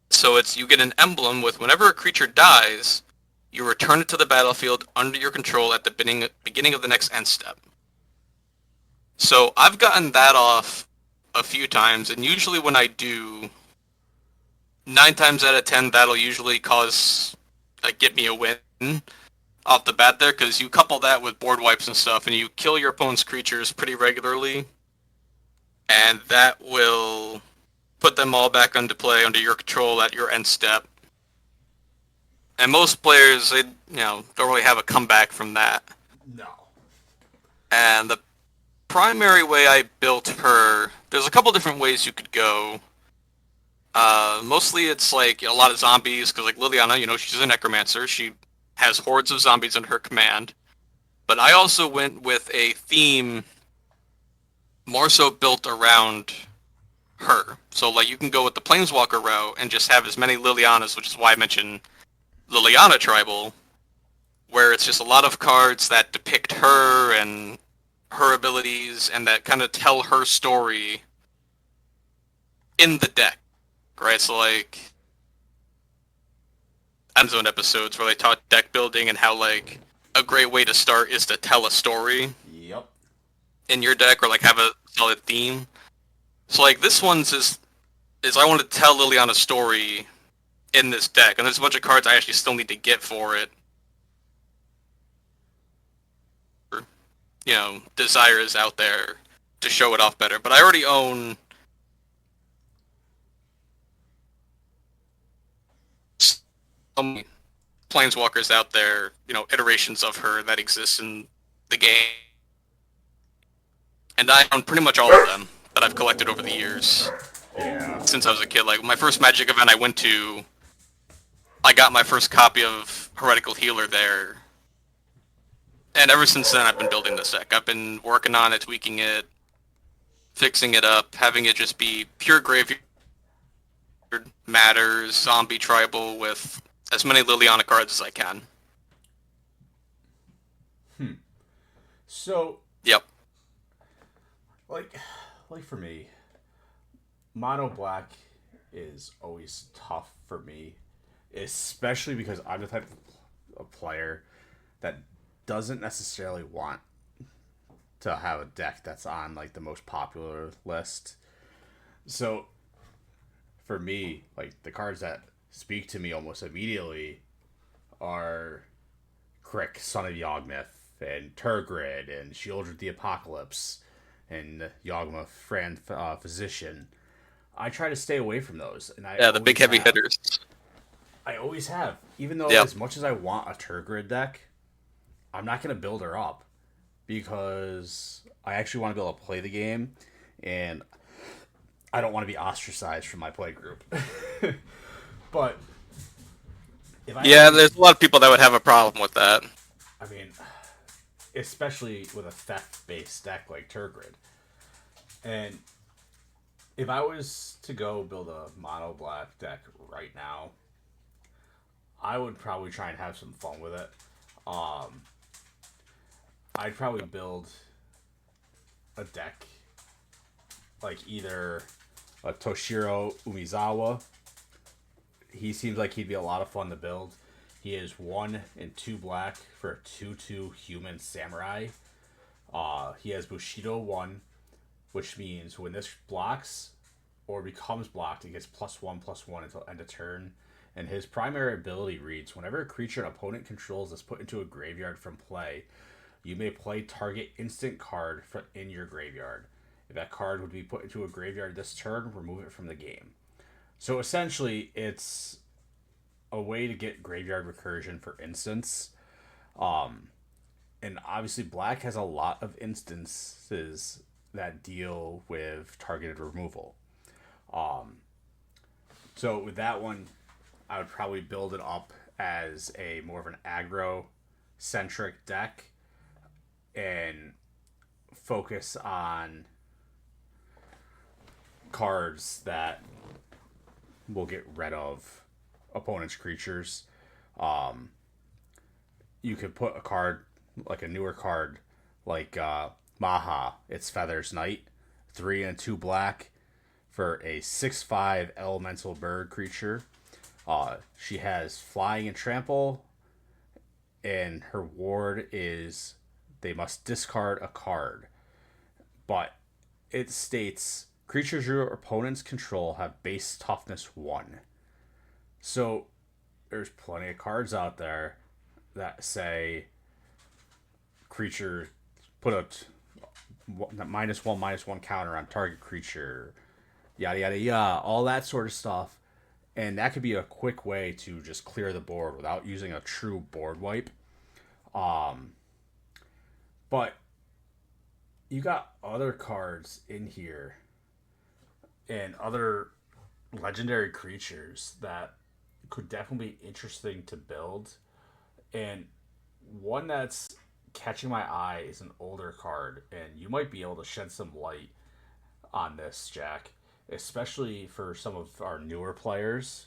So you get an emblem with whenever a creature dies, you return it to the battlefield under your control at the beginning of the next end step. So I've gotten that off a few times, and usually when I do, 9 times out of 10, that'll usually cause get me a win off the bat there, because you couple that with board wipes and stuff, and you kill your opponent's creatures pretty regularly, and that will put them all back into play under your control at your end step. And most players, they don't really have a comeback from that. No. And the primary way I built her, there's a couple different ways you could go. Mostly it's like a lot of zombies, because like Liliana, she's a necromancer. She has hordes of zombies under her command. But I also went with a theme more so built around her. So like you can go with the Planeswalker route and just have as many Lilianas, which is why I mentioned Liliana Tribal, where it's just a lot of cards that depict her and her abilities and that kind of tell her story in the deck, right? So like Zone episodes where they taught deck building and how like a great way to start is to tell a story. Yep. In your deck, or like have a solid theme. So like this one's is I want to tell Liliana's story in this deck, and there's a bunch of cards I actually still need to get for it. Desire is out there to show it off better, but I already own some Planeswalkers out there, iterations of her that exist in the game. And I own pretty much all of them that I've collected over the years. Yeah. Since I was a kid. Like, my first Magic event I went to, I got my first copy of Heretical Healer there. And ever since then, I've been building this deck. I've been working on it, tweaking it, fixing it up, having it just be pure graveyard matters, zombie tribal with as many Liliana cards as I can. So... Yep. Like for me, mono black is always tough for me, especially because I'm the type of player that doesn't necessarily want to have a deck that's on like the most popular list. So for me, like the cards that speak to me almost immediately are Crick, Son of Yawgmoth, and Turgid, and Sheoldred the Apocalypse, and Yawgmoth, Physician. I try to stay away from those. And the big heavy hitters. I always have. Even though as much as I want a Turgid deck, I'm not going to build her up because I actually want to be able to play the game, and I don't want to be ostracized from my play group. But there's a lot of people that would have a problem with that. I mean, especially with a theft-based deck like Turgid. And if I was to go build a mono black deck right now, I would probably try and have some fun with it. I'd probably build a deck like either a Toshiro Umizawa. He seems like he'd be a lot of fun to build. He is 1 and 2 black for a 2/2 human samurai. He has Bushido 1, which means when this blocks or becomes blocked, it gets +1/+1 until end of turn. And his primary ability reads, whenever a creature an opponent controls is put into a graveyard from play, you may play target instant card in your graveyard. If that card would be put into a graveyard this turn, remove it from the game. So essentially, it's a way to get graveyard recursion for instance. And obviously black has a lot of instances that deal with targeted removal. So with that one, I would probably build it up as a more of an aggro-centric deck and focus on cards that will get rid of opponent's creatures. You could put a card, like a newer card, like Maha, it's Feathers Knight, 3 and 2 black for a 6/5 elemental bird creature. She has flying and trample, and her ward is they must discard a card. But it states creatures your opponents control have base toughness 1. So there's plenty of cards out there that say creature put a -1/-1 counter on target creature, yada yada yada, all that sort of stuff. And that could be a quick way to just clear the board without using a true board wipe. But you got other cards in here and other legendary creatures that could definitely be interesting to build. And one that's catching my eye is an older card, and you might be able to shed some light on this, Jack, especially for some of our newer players.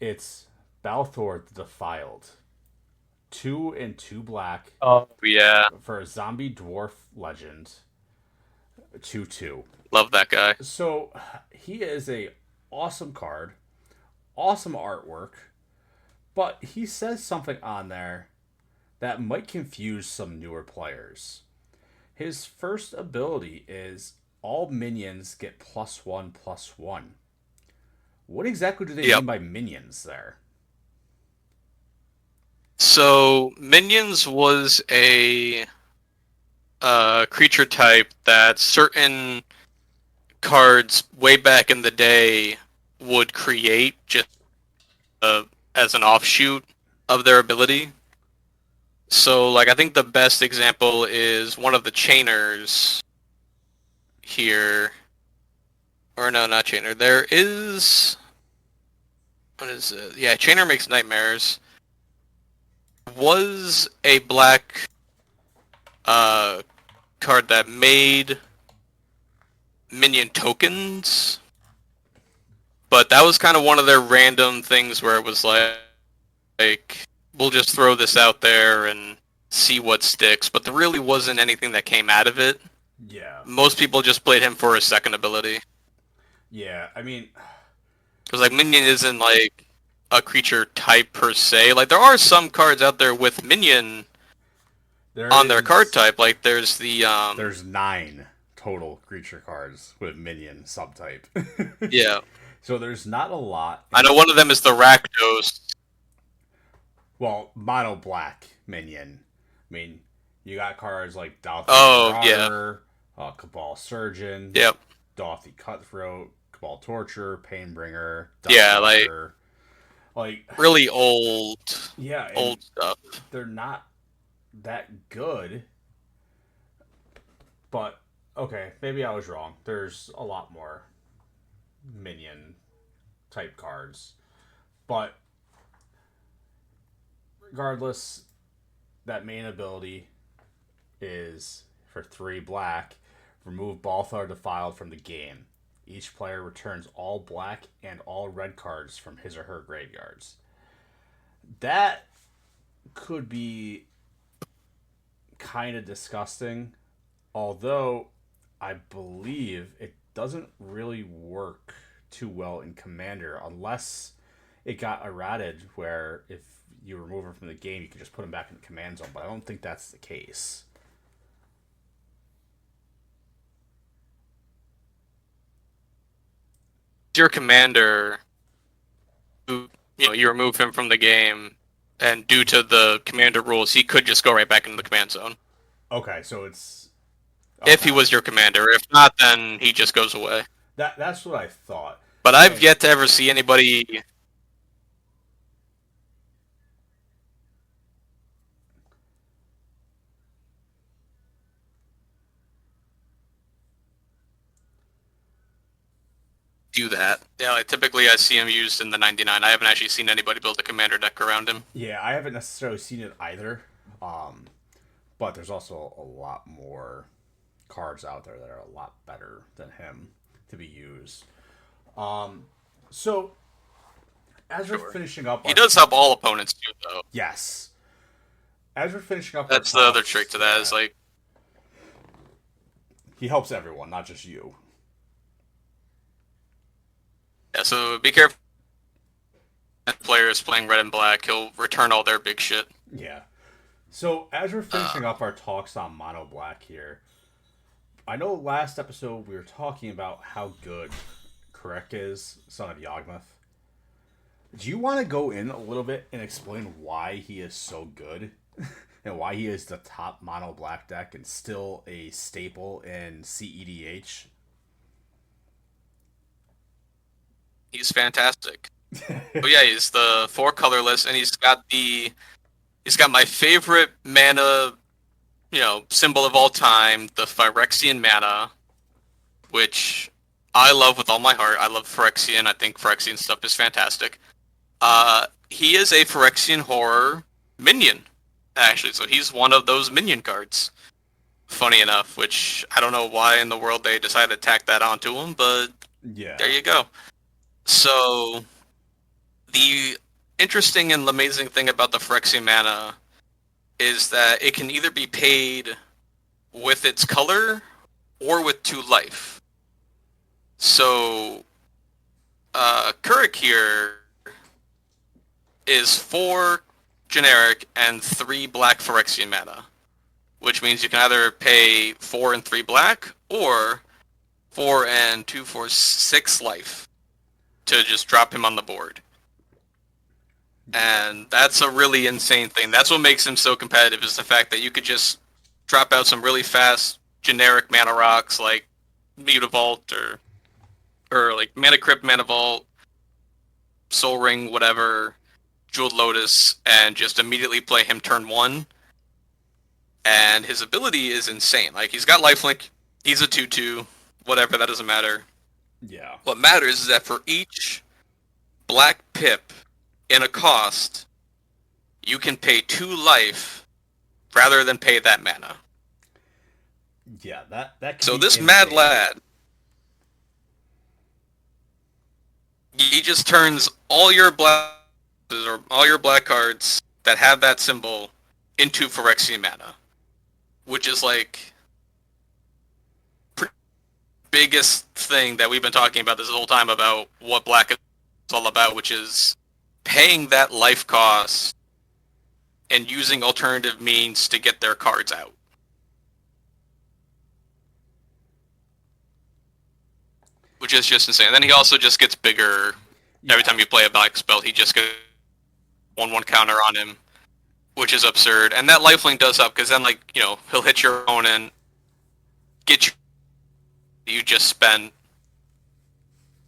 It's Balthor the Defiled. 2 and 2 black Oh yeah, for a zombie dwarf legend. 2/2. love that guy. So he is a awesome card, awesome artwork, but he says something on there that might confuse some newer players. His first ability is all minions get +1/+1. What exactly do they mean by minions there? So minions was a creature type that certain cards way back in the day would create just as an offshoot of their ability. So, like, I think the best example is one of the chainers here. Or no, not chainer. There is... What is it? Yeah, chainer makes nightmares. Was a black card that made minion tokens, but that was kind of one of their random things where it was like we'll just throw this out there and see what sticks, but there really wasn't anything that came out of it. Yeah. Most people just played him for his second ability. Yeah, I mean... Because, like, minion isn't, like, a creature type per se. Like, there are some cards out there with minion on their card type. Like, there's the... There's 9 total creature cards with minion subtype. Yeah. So there's not a lot. I know one of them is the Rakdos. Well, mono black minion. I mean, you got cards like Douthy Marauder, Cabal Surgeon, Yep. Douthy Cutthroat, Cabal Torture, Painbringer, like really old. Yeah, old stuff. They're not that good. But okay, maybe I was wrong. There's a lot more minion type cards. But regardless, that main ability is for 3 black, remove Balthar Defiled from the game. Each player returns all black and all red cards from his or her graveyards. That could be kind of disgusting, although I believe it doesn't really work too well in Commander unless it got errated where if you remove him from the game, you can just put him back in the command zone, but I don't think that's the case. Your commander, who, you remove him from the game, and due to the commander rules, he could just go right back into the command zone. Okay, so it's... Okay. If he was your commander. If not, then he just goes away. That's what I thought. But I've yet to ever see anybody... do that. Yeah, like, typically I see him used in the 99. I haven't actually seen anybody build a commander deck around him. Yeah, I haven't necessarily seen it either. But there's also a lot more cards out there that are a lot better than him to be used. So as we're finishing up, he does help all opponents too, though. Yes. As we're finishing up, that's the other trick to that is like he helps everyone, not just you. Yeah, so be careful. Players playing red and black, he'll return all their big shit. Yeah. So as we're finishing up our talks on mono black here, I know last episode we were talking about how good Karek is, son of Yawgmoth. Do you want to go in a little bit and explain why he is so good and why he is the top mono black deck and still a staple in CEDH? He's fantastic. But yeah, he's the 4 colorless, and he's got my favorite mana, symbol of all time, the Phyrexian mana, which I love with all my heart. I love Phyrexian. I think Phyrexian stuff is fantastic. He is a Phyrexian horror minion, actually, so he's one of those minion cards. Funny enough, which I don't know why in the world they decided to tack that onto him, but Yeah. there you go. So the interesting and amazing thing about the Phyrexian mana is that it can either be paid with its color or with 2 life. So Kurik here is 4 generic and 3 black Phyrexian mana, which means you can either pay 4 and 3 black or 4 and 2 for 6 life to just drop him on the board. And that's a really insane thing. That's what makes him so competitive, is the fact that you could just drop out some really fast generic mana rocks like Mutavault or like Mana Crypt, Mana Vault, Soul Ring, whatever, Jeweled Lotus, and just immediately play him turn 1. And his ability is insane. Like, he's got lifelink, he's a 2/2, whatever, that doesn't matter. Yeah. What matters is that for each black pip in a cost, you can pay 2 life rather than pay that mana. Yeah, that So this mad lad, he just turns all your black or all your black cards that have that symbol into Phyrexian mana, which is like biggest thing that we've been talking about this whole time about what black is all about, which is paying that life cost and using alternative means to get their cards out. Which is just insane. And then he also just gets bigger. Every time you play a black spell, he just gets 1/1 counter on him, which is absurd. And that lifelink does help, because then, he'll hit your opponent, get you just spent.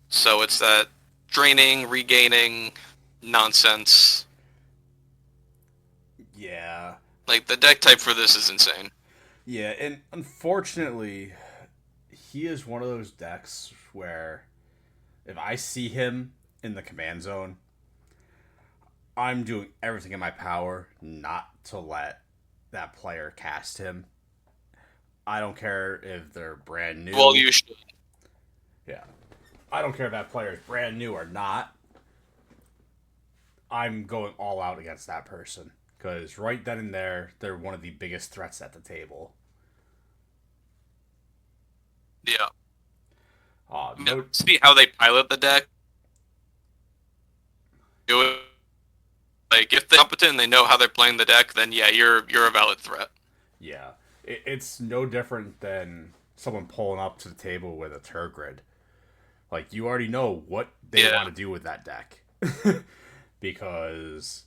So it's that draining, regaining nonsense. Yeah. Like, the deck type for this is insane. Yeah, and unfortunately, he is one of those decks where if I see him in the command zone, I'm doing everything in my power not to let that player cast him. I don't care if they're brand new. Well, you should. Yeah. I don't care if that player is brand new or not. I'm going all out against that person. Because right then and there, they're one of the biggest threats at the table. Yeah. No, See how they pilot the deck? Like, if they're competent and they know how they're playing the deck, then yeah, you're a valid threat. Yeah. It's no different than someone pulling up to the table with a Turgid. Like, you already know what they want to do with that deck. Because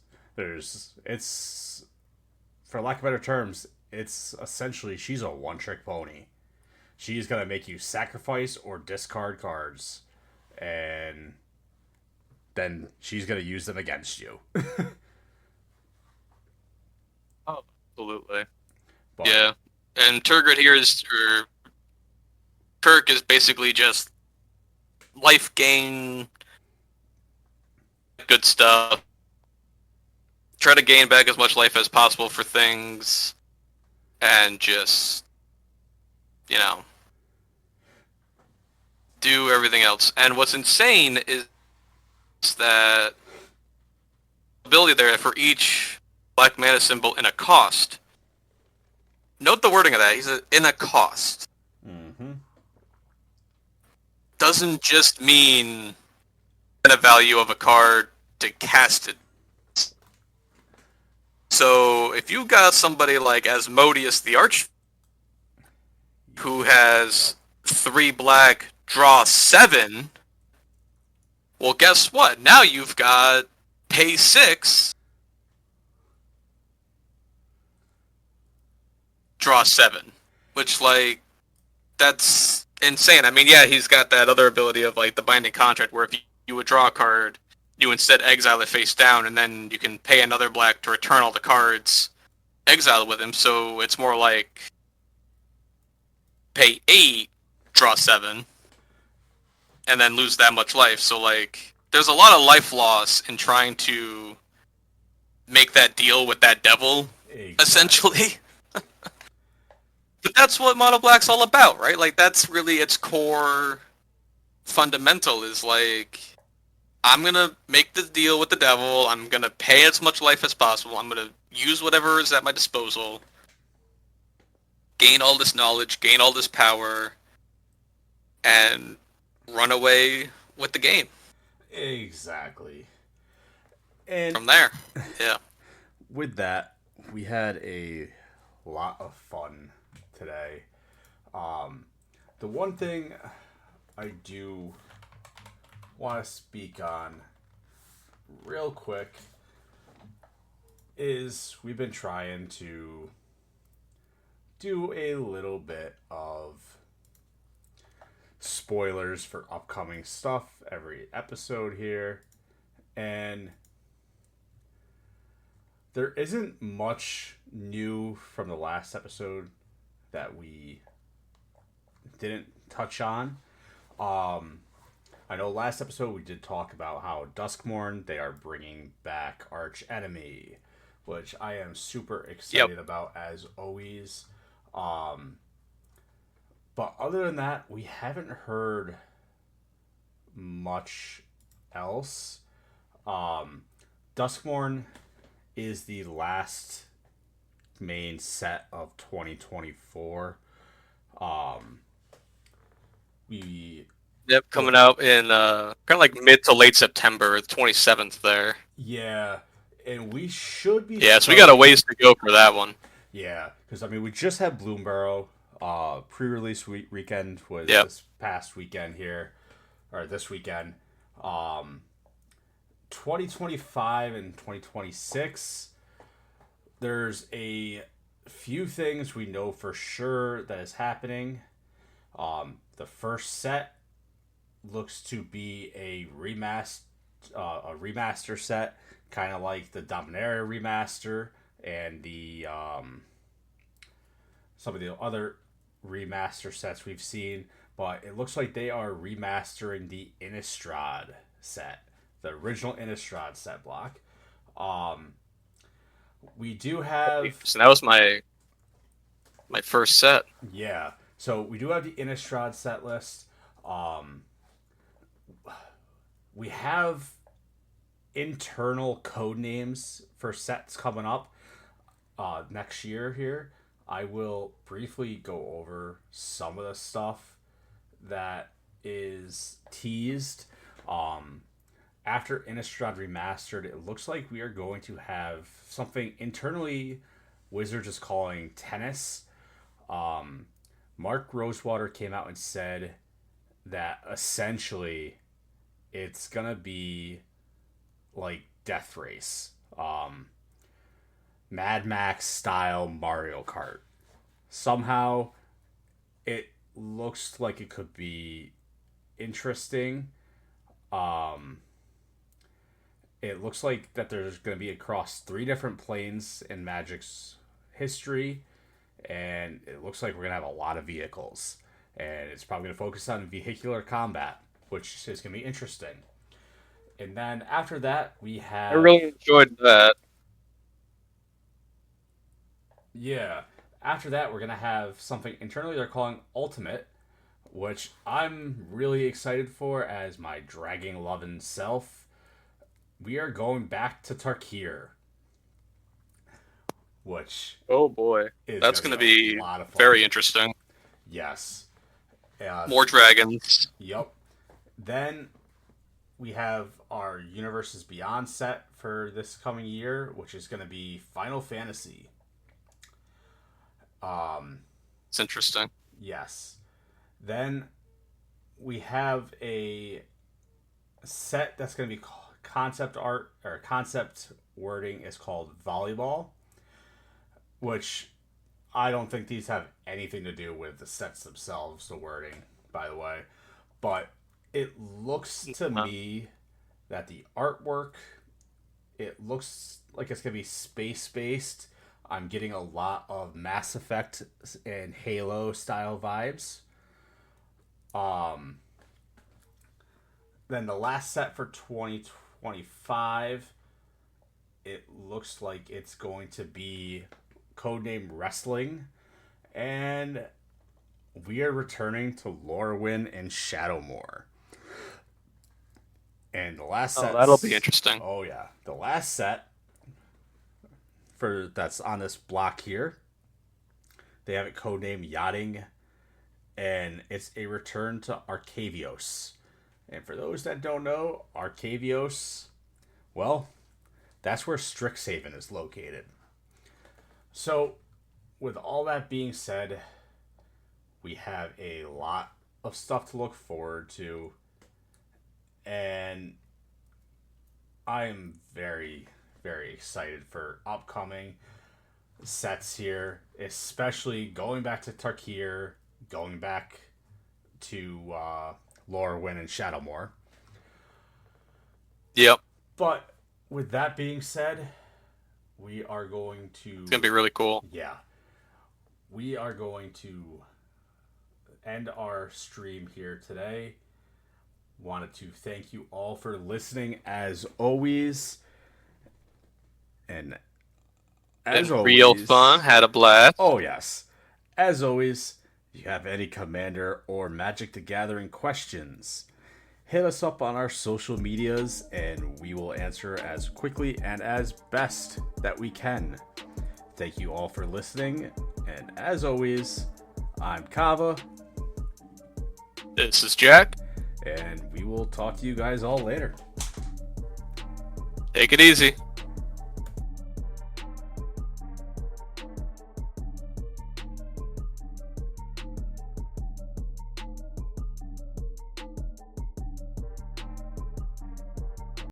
it's, for lack of better terms, it's essentially, she's a one-trick pony. She's going to make you sacrifice or discard cards, and then she's going to use them against you. Oh, absolutely. But, yeah. And Turgid here Kirk is basically just life gain, good stuff. Try to gain back as much life as possible for things, and just, do everything else. And what's insane is that ability there for each black mana symbol in a cost. Note the wording of that. He's in a cost. Mm-hmm. Doesn't just mean the value of a card to cast it. So if you got somebody like Asmodeus the Arch, who has 3 black, draw 7, Well, guess what? Now you've got pay 6, draw 7, which like that's insane. I mean, yeah, he's got that other ability of like the binding contract, where if you would draw a card, you instead exile it face down, and then you can pay another black to return all the cards exiled with him. So it's more like pay 8, draw 7, and then lose that much life. So like, there's a lot of life loss in trying to make that deal with that devil, Exactly. essentially. But that's what Mono Black's all about, right? Like that's really its core fundamental is like I'm gonna make the deal with the devil, I'm gonna pay as much life as possible, I'm gonna use whatever is at my disposal, gain all this knowledge, gain all this power, and run away with the game Exactly. And from there. Yeah. with that, we had a lot of fun today. Um, the one thing I do want to speak on real quick is we've been trying to do a little bit of spoilers for upcoming stuff every episode here. And there isn't much new from the last episode that we didn't touch on. Um, I know last episode we did talk about how Duskmorn, they are bringing back Arch Enemy, which I am super Yep. excited about as always. Um, but other than that, we haven't heard much else. Um, Duskmorn is the last main set of 2024. Um, we Yep, well, coming out in kind of like mid to late September, the 27th there. yeah, and we should be Yeah, so we got a starting. ways to go for that one. Yeah, because I mean, we just had Bloomburrow. Pre-release weekend was Yep. this past weekend here, or this weekend. Um, 2025 and 2026. There's a few things we know for sure that is happening. The first set looks to be a remaster set, kind of like the Dominaria remaster and the some of the other remaster sets we've seen. But it looks like they are remastering the Innistrad set, the original Innistrad set block. Um, we do have, So that was my first set. yeah. So we do have the Innistrad set list. Um, we have internal code names for sets coming up next year here. I will briefly go over some of the stuff that is teased. Um, After Innistrad Remastered, it looks like we are going to have something internally Wizards is calling tennis. Um, Mark Rosewater came out and said that essentially it's gonna be like Death Race, Mad Max style Mario Kart. Somehow, it looks like it could be interesting. Um, it looks like that there's going to be across 3 different planes in Magic's history, and it looks like we're going to have a lot of vehicles. And it's probably going to focus on vehicular combat, which is going to be interesting. And then after that, we I have. really enjoyed that. Yeah. After that, we're going to have something internally they're calling Ultimate, which I'm really excited for as my dragging loving self. We are going back to Tarkir, which Oh boy, is that's going to going be to a be lot of fun. very interesting. Yes. More dragons. Yep. Then we have our Universes Beyond set for this coming year, which is going to be Final Fantasy. It's interesting. Yes. Then we have a set that's going to be concept art or concept wording is called volleyball, which I don't think these have anything to do with the sets themselves, the wording, by the way. But it looks to me that the artwork, it looks like it's going to be space based. I'm getting a lot of Mass Effect and Halo style vibes. Then the last set for 2025, it looks like it's going to be codename Wrestling, and we are returning to Lorwyn and Shadowmoor. And the last set, that'll be interesting. Oh yeah, the last set for that's on this block here, they have it codenamed Yachting, and it's a return to Arcavios. And for those that don't know, Arcavios, well, that's where Strixhaven is located. So, with all that being said, we have a lot of stuff to look forward to. And I am very, very excited for upcoming sets here, especially going back to Tarkir, going back to Lorwyn and Shadowmoor. Yep. But with that being said, we are going to... It's going to be really cool. Yeah. We are going to end our stream here today. Wanted to thank you all for listening as always. And as always... Real fun. Had a blast. Oh, yes. As always, if you have any Commander or Magic the Gathering questions, hit us up on our social medias and we will answer as quickly and as best that we can. Thank you all for listening, and as always, I'm Kava. This is Jack. And we will talk to you guys all later. Take it easy.